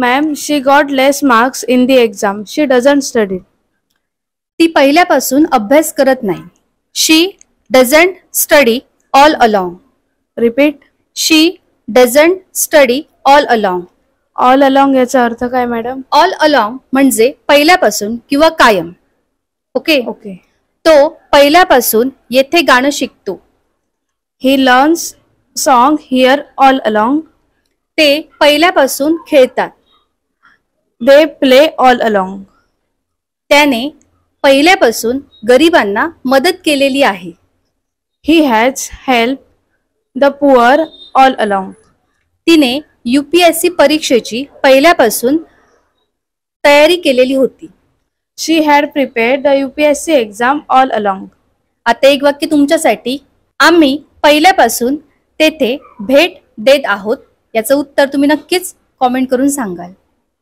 Ma'am, she got less marks in the exam. She doesn't study. ती पहिल्यापासून अभ्यास करत नाही. She doesn't study all along. Repeat. She doesn't study all along. All along याचा अर्थ काय मॅडम? ऑल अलॉंग म्हणजे पहिल्यापासून किंवा कायम. ओके. Okay. तो पहिल्यापासून येथे गाणं शिकतो. He learns song here all along. ते पहिल्यापासून खेळतात. They play all along. त्याने पहिल्यापासून गरिबांना मदत केलेली आहे. He has helped the poor all along. तिने UPSC परीक्षेची पहिल्यापासून तयारी केलेली होती. She had prepared the UPSC exam all along. आता एक वाक्य तुमच्यासाठी. आम्ही पहिल्यापासून तेथे भेट देत आहोत. याचं उत्तर तुम्ही नक्कीच कॉमेंट करून सांगाल.